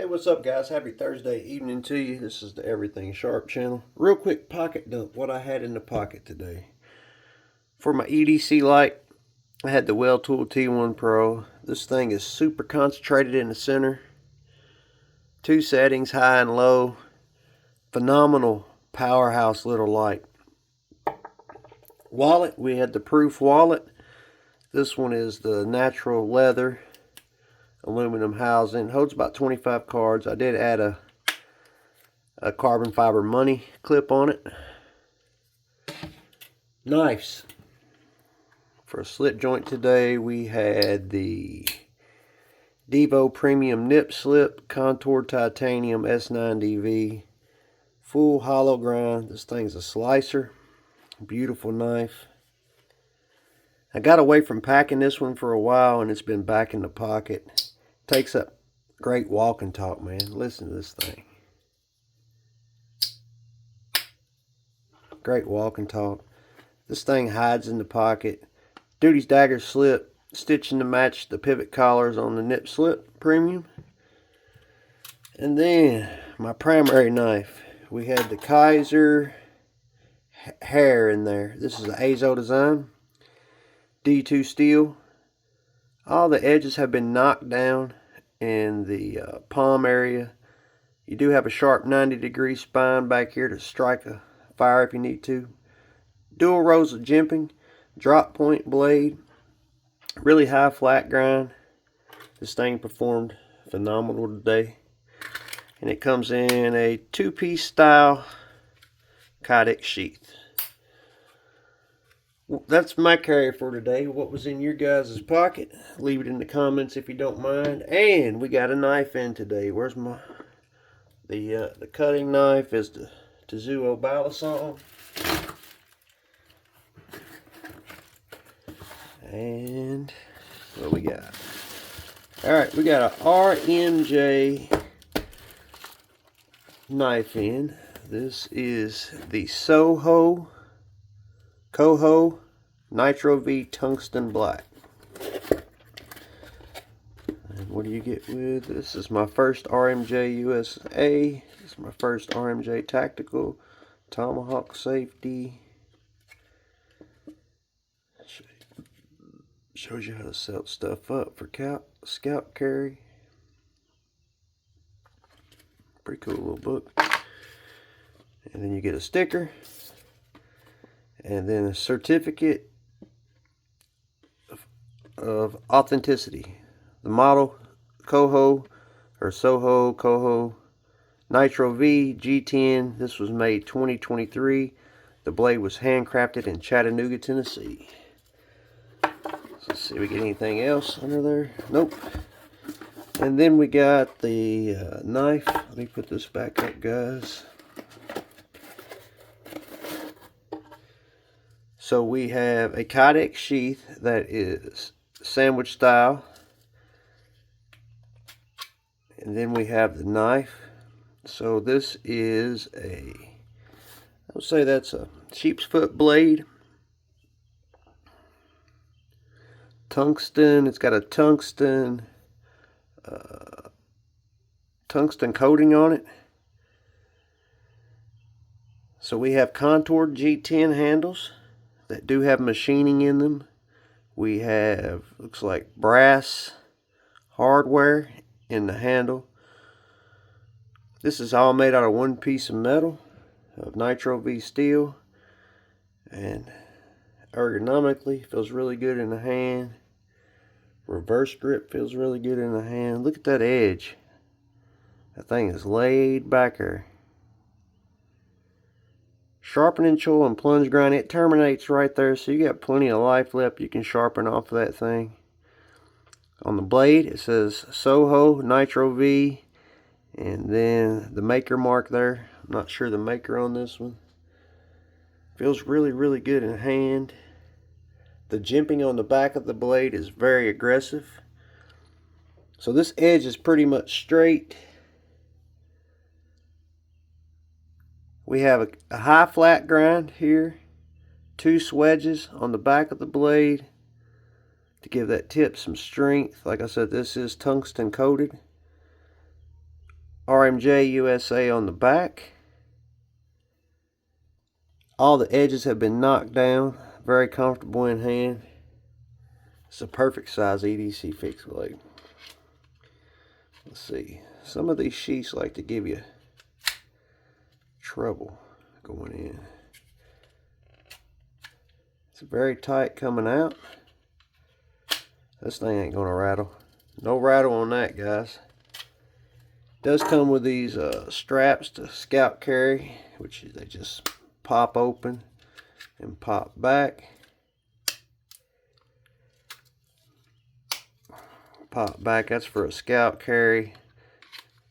Hey, what's up, guys? Happy Thursday evening to you. This is the Everything Sharp channel. Real quick pocket dump, what I had in the pocket today. For my EDC light, I had the Well-Tool T1 Pro. This thing is super concentrated in the center. 2 settings, high and low. Phenomenal powerhouse little light. Wallet, we had the Proof wallet. This one is the natural leather aluminum housing. Holds about 25 cards. I did add a carbon fiber money clip on it. Knives. For a slit joint today, we had the Devo Premium Nip Slip Contoured Titanium S9DV. Full hollow grind. This thing's a slicer. Beautiful knife. I got away from packing this one for a while and it's been back in the pocket. Takes up great walk and talk, man. Listen to this thing. Great walk and talk. This thing hides in the pocket. Duty's dagger slip, stitching to match the pivot collars on the nip slip premium. And then my primary knife. We had the Kaiser hair in there. This is an Azo design. D2 steel. All the edges have been knocked down in the palm area. You do have a sharp 90-degree spine back here to strike a fire if you need to. Dual rows of jimping, drop point blade, really high flat grind. This thing performed phenomenal today. And it comes in a 2-piece style Kydex sheath. That's my carry for today. What was in your guys' pocket? Leave it in the comments if you don't mind. And we got a knife in today. Where's my the cutting knife is the Tezuo Balisong. And what we got? Alright, we got a RMJ knife in. This is the Soho Coho Nitro V Tungsten Black. And what do you get with this? Is my first RMJ USA. This is my first RMJ Tactical Tomahawk Safety. Shows you how to set stuff up for scalp carry. Pretty cool little book. And then you get a sticker. And then a certificate of authenticity. The model Coho or Soho Coho Nitro V G10. This was made 2023. The blade was handcrafted in Chattanooga, Tennessee. Let's see if we get anything else under there. Nope. And then we got the knife. Let me put this back up, guys. So we have a Kydex sheath that is sandwich style. And then we have the knife. So this is I would say that's a sheep's foot blade. Tungsten. It's got a tungsten coating on it. So we have contoured G10 handles that do have machining in them. We have, looks like brass hardware in the handle. This is all made out of one piece of metal, of Nitro V steel, and ergonomically feels really good in the hand. Reverse grip feels really good in the hand. Look at that edge. That thing is laid back there. Sharpening choil and plunge grind, it terminates right there, so you got plenty of life left you can sharpen off of that thing. On the blade it says Soho Nitro V, and then the maker mark there. I'm not sure the maker on this one. Feels really, really good in hand. The jimping on the back of the blade is very aggressive. So this edge is pretty much straight. We have a high flat grind here. 2 swedges on the back of the blade to give that tip some strength. Like I said, this is tungsten coated. RMJ USA on the back. All the edges have been knocked down. Very comfortable in hand. It's a perfect size EDC fixed blade. Let's see. Some of these sheaths like to give you trouble going in. It's very tight coming out. This thing ain't gonna rattle. No rattle on that, guys. It does come with these straps to scout carry, which they just pop open and pop back. Pop back, that's for a scout carry,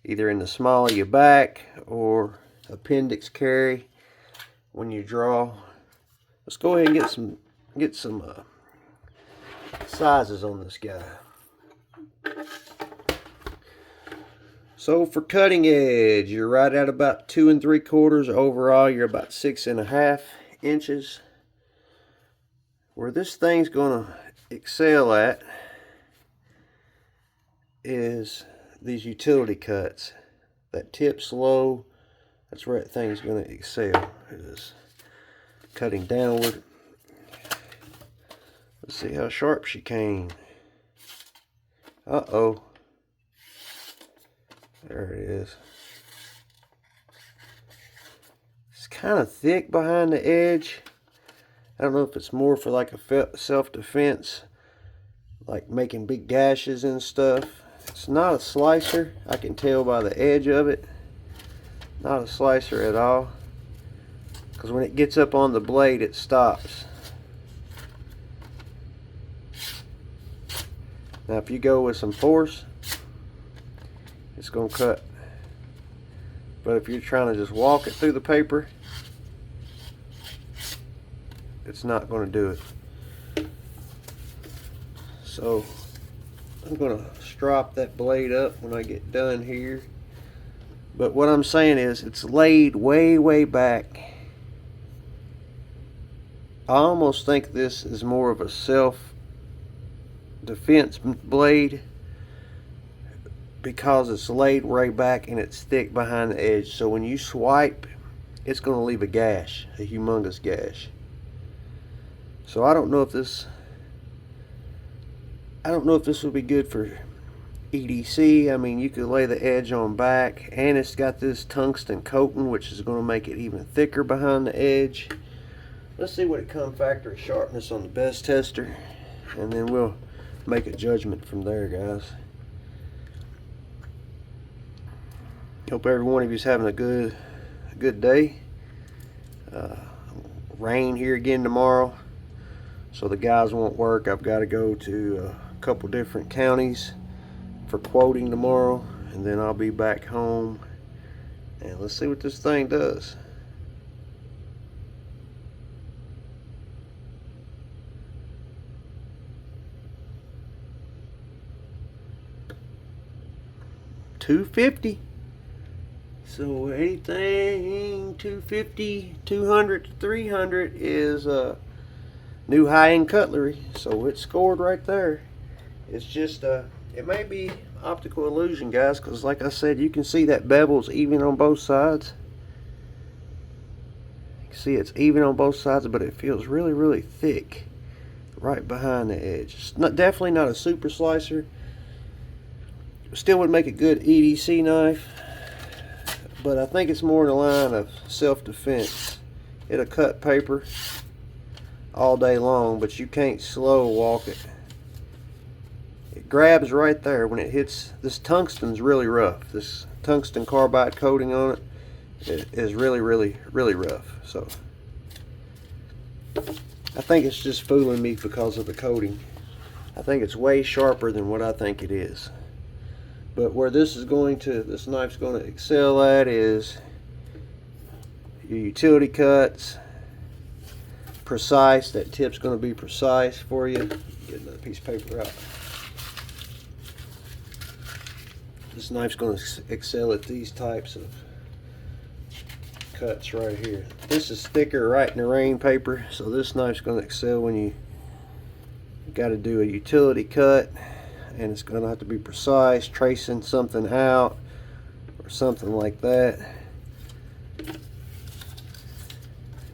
either in the small of your back or appendix carry when you draw. Let's go ahead and get some sizes on this guy. So for cutting edge, you're right at about 2 3/4. Overall, you're about 6.5 inches. Where this thing's gonna excel at is these utility cuts. That tips low, that's where that thing's gonna excel. It is cutting downward. Let's see how sharp she came. Uh-oh. There it is. It's kind of thick behind the edge. I don't know if it's more for like a self-defense, like making big gashes and stuff. It's not a slicer. I can tell by the edge of it. Not a slicer at all. Because when it gets up on the blade, it stops. Now if you go with some force, it's going to cut. But if you're trying to just walk it through the paper, it's not going to do it. So I'm going to strop that blade up when I get done here. But what I'm saying is it's laid way back. I almost think this is more of a self-defense blade because it's laid way back and it's thick behind the edge. So when you swipe, it's going to leave a gash, a humongous gash. So I don't know if this would be good for EDC. I mean, you could lay the edge on back, and it's got this tungsten coating, which is going to make it even thicker behind the edge. Let's see what it comes factory sharpness on the best tester, and then we'll make a judgment from there, guys. Hope every one of you is having a good day. Rain here again tomorrow, so the guys won't work. I've got to go to a couple different counties for quoting tomorrow, and then I'll be back home, and let's see what this thing does. $250. So anything 250, 200 to 300 is new high-end cutlery. So it's scored right there. It's just it may be optical illusion, guys, because like I said, you can see that bevel's even on both sides. You can see it's even on both sides, but it feels really thick right behind the edge. It's definitely not a super slicer. Still would make a good EDC knife, but I think it's more in the line of self-defense. It'll cut paper all day long, but you can't slow walk it. It grabs right there when it hits. This tungsten's really rough. This tungsten carbide coating on it is really rough. So I think it's just fooling me because of the coating. I think it's way sharper than what I think it is. But where this knife's going to excel at is your utility cuts, precise. That tip's going to be precise for you. Get another piece of paper out. This knife's going to excel at these types of cuts right here. This is thicker right in the rain paper, so this knife's going to excel when you got to do a utility cut. And it's going to have to be precise, tracing something out or something like that.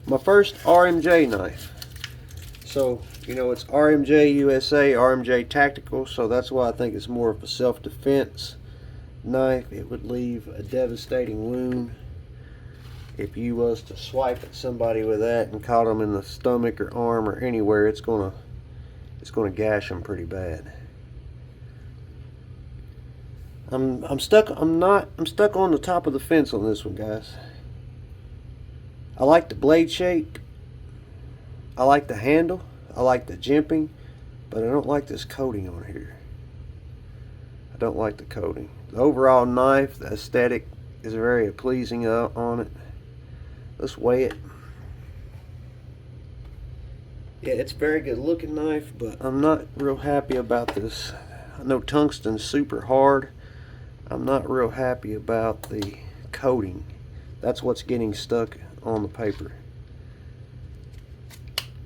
My first RMJ knife. So, you know, it's RMJ USA, RMJ Tactical, so that's why I think it's more of a self-defense knife. It would leave a devastating wound if you was to swipe at somebody with that and caught them in the stomach or arm or anywhere. It's gonna gash them pretty bad. I'm stuck on the top of the fence on this one, guys. I like the blade shape, I like the handle, I like the jimping, but I don't like this coating on here. I don't like the coating. The overall knife, the aesthetic is very pleasing on it. Let's weigh it. Yeah, it's a very good looking knife, but I'm not real happy about this. I know tungsten's super hard. I'm not real happy about the coating. That's what's getting stuck on the paper.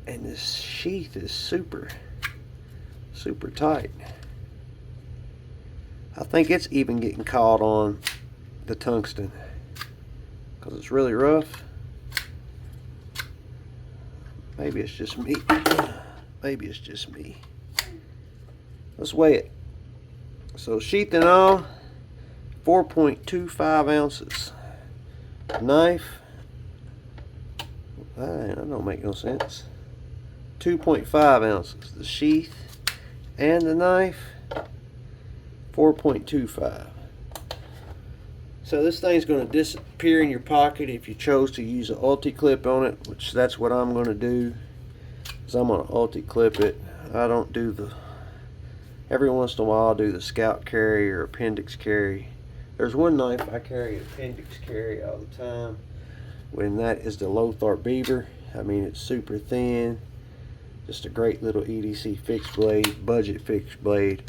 And this sheath is super tight. I think it's even getting caught on the tungsten because it's really rough. Maybe it's just me. Maybe it's just me. Let's weigh it. So sheath and all, 4.25 ounces. Knife, that don't make no sense. 2.5 ounces. The sheath and the knife, 4.25. So this thing's going to disappear in your pocket if you chose to use an ulti-clip on it, which that's what I'm going to do. Is I'm going to ulti-clip it. I don't do the, every once in a while I'll do the scout carry or appendix carry. There's one knife I carry appendix carry all the time, when that is the Lothar Beaver. I mean, it's super thin, just a great little EDC fixed blade, budget fixed blade,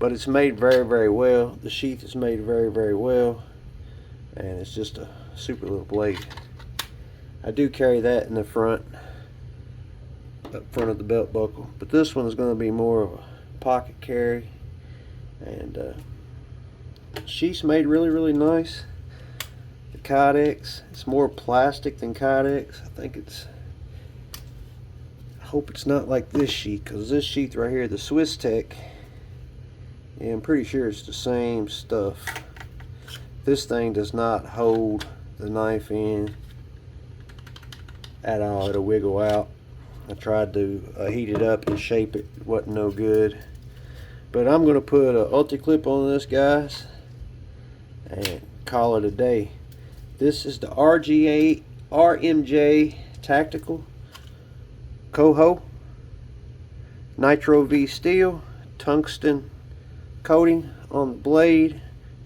but it's made very well. The sheath is made very well, and it's just a super little blade. I do carry that in the front, up front of the belt buckle, but this one is going to be more of a pocket carry. And sheath's made really nice. The Kydex, it's more plastic than Kydex. I think it's, I hope it's not like this sheath, because this sheath right here, the Swiss Tech, yeah, I'm pretty sure it's the same stuff. This thing does not hold the knife in at all. It'll wiggle out. I tried to heat it up and shape it. It wasn't no good. But I'm going to put an ulti-clip on this, guys, and call it a day. This is the RMJ Tactical Coho Nitro V steel, tungsten coating on the blade,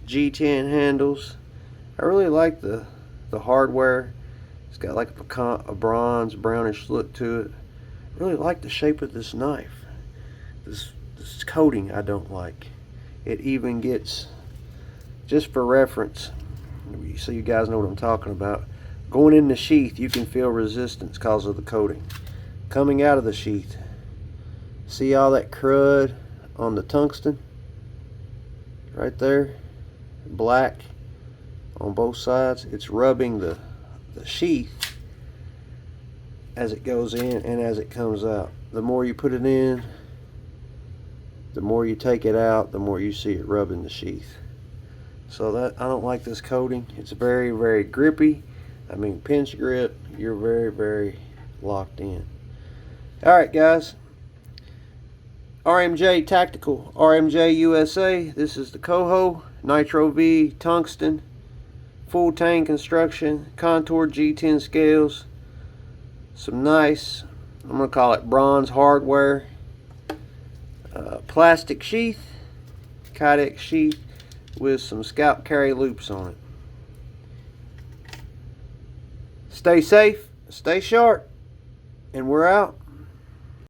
G10 handles. I really like the hardware. It's got like a bronze brownish look to it. I really like the shape of this knife. This coating I don't like. It even gets, just for reference, so you guys know what I'm talking about, going in the sheath you can feel resistance because of the coating. Coming out of the sheath, see all that crud on the tungsten right there, black on both sides. It's rubbing the sheath as it goes in and as it comes out. The more you put it in, the more you take it out, the more you see it rubbing the sheath. So that, I don't like this coating. It's very grippy. I mean, pinch grip, you're very locked in. Alright guys, RMJ Tactical, RMJ USA. This is the Coho Nitro V tungsten, full tang construction, contour G10 scales, some nice, I'm going to call it bronze hardware, plastic sheath, Kydex sheath with some scalp carry loops on it. Stay safe, stay sharp, and we're out.